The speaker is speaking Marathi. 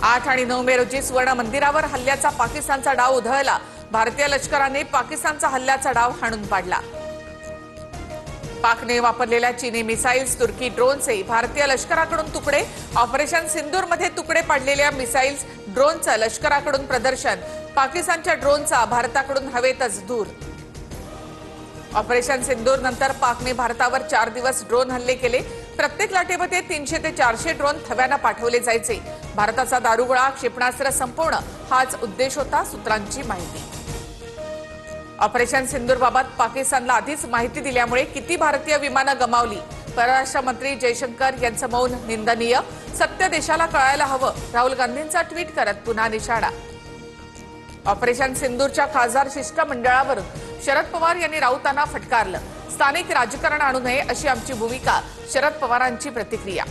8 आणि 9 मे रोजी सुवर्ण मंदिरावर हल्ल्याचा पाकिस्तानचा डाव उधळला। भारतीय लष्कराने पाकिस्तानचा हल्ल्याचा डाव हाणून पाडला। पाकने वापरलेल्या चीनी मिसाइल्स, तुर्की ड्रोनचे भारतीय लष्कराकडून तुकडे। ऑपरेशन सिंदूरमध्ये तुकडे पाडलेल्या मिसाइल्स, ड्रोनचं लष्कराकडून प्रदर्शन। पाकिस्तानच्या ड्रोनचा भारताकडून हवेतच धूर। ऑपरेशन सिंदूर नंतर पाकने भारतावर 4 दिवस ड्रोन हल्ले केले। प्रत्येक लाटेमध्ये 300 ते 400 ड्रोन थव्यानं पाठवले जायचे। भारताचा दारुगोळा, क्षेपणास्त्र संपवणं हाच उद्देश होता, सूत्रांची माहिती। ऑपरेशन सिंदूरबाबत पाकिस्तानला आधीच माहिती दिल्यामुळे किती भारतीय विमानं गमावली। परराष्ट्र मंत्री जयशंकर यांचं मौन निंदनीय। सत्य देशाला कळायला हवं। राहुल गांधींचा ट्विट करत पुन्हा निशाणा। ऑपरेशन सिंदूरच्या खासदार शिष्टमंडळावरून शरद पवार यांनी राऊतांना फटकारलं। स्थानिक राजकारण आणू नये अशी आमची भूमिका, शरद पवारांची प्रतिक्रिया।